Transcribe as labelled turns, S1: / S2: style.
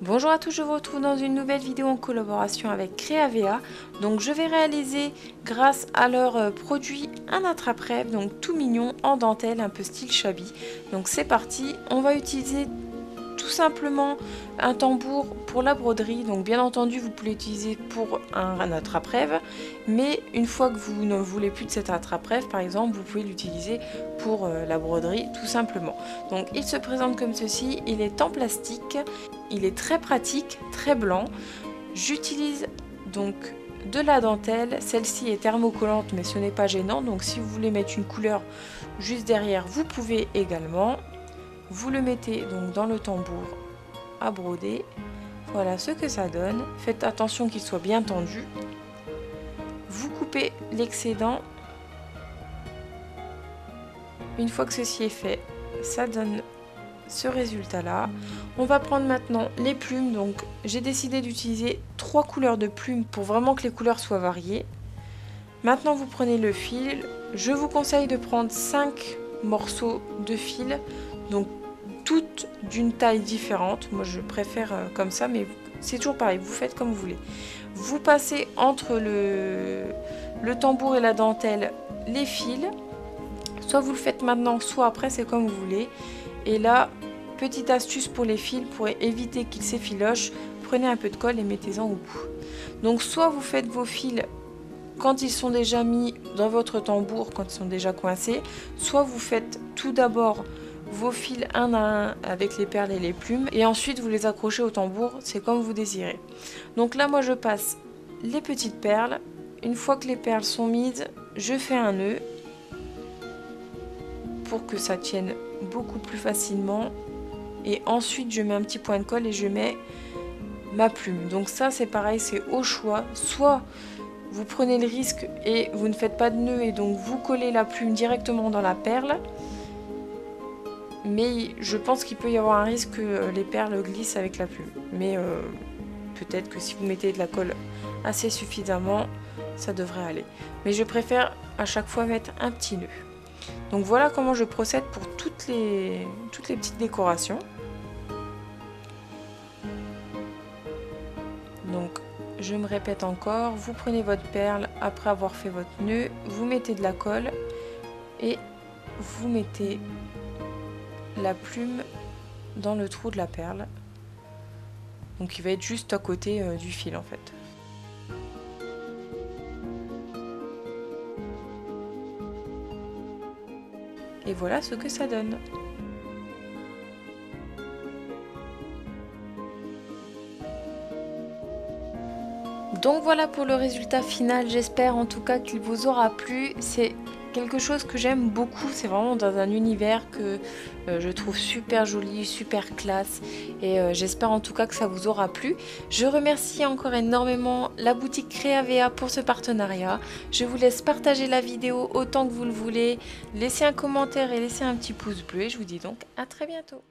S1: Bonjour à tous, je vous retrouve dans une nouvelle vidéo en collaboration avec Creavea. Donc je vais réaliser grâce à leur produit un attrape-rêve, donc tout mignon en dentelle, un peu style shabby. Donc c'est parti, on va utiliser tout simplement un tambour pour la broderie. Donc bien entendu vous pouvez l'utiliser pour un attrape-rêve, mais une fois que vous ne voulez plus de cet attrape-rêve par exemple, vous pouvez l'utiliser pour la broderie tout simplement. Donc il se présente comme ceci, il est en plastique, il est très pratique, très blanc. J'utilise donc de la dentelle, celle-ci est thermocollante mais ce n'est pas gênant, donc si vous voulez mettre une couleur juste derrière vous pouvez également. Vous le mettez donc dans le tambour à broder. Voilà ce que ça donne. Faites attention qu'il soit bien tendu. Vous coupez l'excédent. Une fois que ceci est fait, ça donne ce résultat là. On va prendre maintenant les plumes. Donc j'ai décidé d'utiliser 3 couleurs de plumes pour vraiment que les couleurs soient variées. Maintenant vous prenez le fil. Je vous conseille de prendre 5 morceaux de fil. Donc toutes d'une taille différente. Moi je préfère comme ça, mais c'est toujours pareil, vous faites comme vous voulez. Vous passez entre le tambour et la dentelle les fils. Soit vous le faites maintenant, soit après, c'est comme vous voulez. Et là, petite astuce pour les fils, pour éviter qu'ils s'effilochent, prenez un peu de colle et mettez-en au bout. Donc soit vous faites vos fils quand ils sont déjà mis dans votre tambour, quand ils sont déjà coincés, soit vous faites tout d'abord vos fils un à un avec les perles et les plumes et ensuite vous les accrochez au tambour, c'est comme vous désirez. Donc là moi je passe les petites perles. Une fois que les perles sont mises, je fais un nœud pour que ça tienne beaucoup plus facilement et ensuite je mets un petit point de colle et je mets ma plume. Donc ça c'est pareil, c'est au choix. Soit vous prenez le risque et vous ne faites pas de nœud et donc vous collez la plume directement dans la perle, mais je pense qu'il peut y avoir un risque que les perles glissent avec la plume. Mais peut-être que si vous mettez de la colle assez suffisamment, ça devrait aller. Mais je préfère à chaque fois mettre un petit nœud. Donc voilà comment je procède pour toutes les petites décorations. Donc je me répète encore, vous prenez votre perle après avoir fait votre nœud, vous mettez de la colle et vous mettez la plume dans le trou de la perle. Donc il va être juste à côté du fil en fait. Et voilà ce que ça donne. Donc voilà pour le résultat final, j'espère en tout cas qu'il vous aura plu. C'est quelque chose que j'aime beaucoup, c'est vraiment dans un univers que je trouve super joli, super classe et j'espère en tout cas que ça vous aura plu. Je remercie encore énormément la boutique Creavea pour ce partenariat. Je vous laisse partager la vidéo autant que vous le voulez, laissez un commentaire et laissez un petit pouce bleu et je vous dis donc à très bientôt.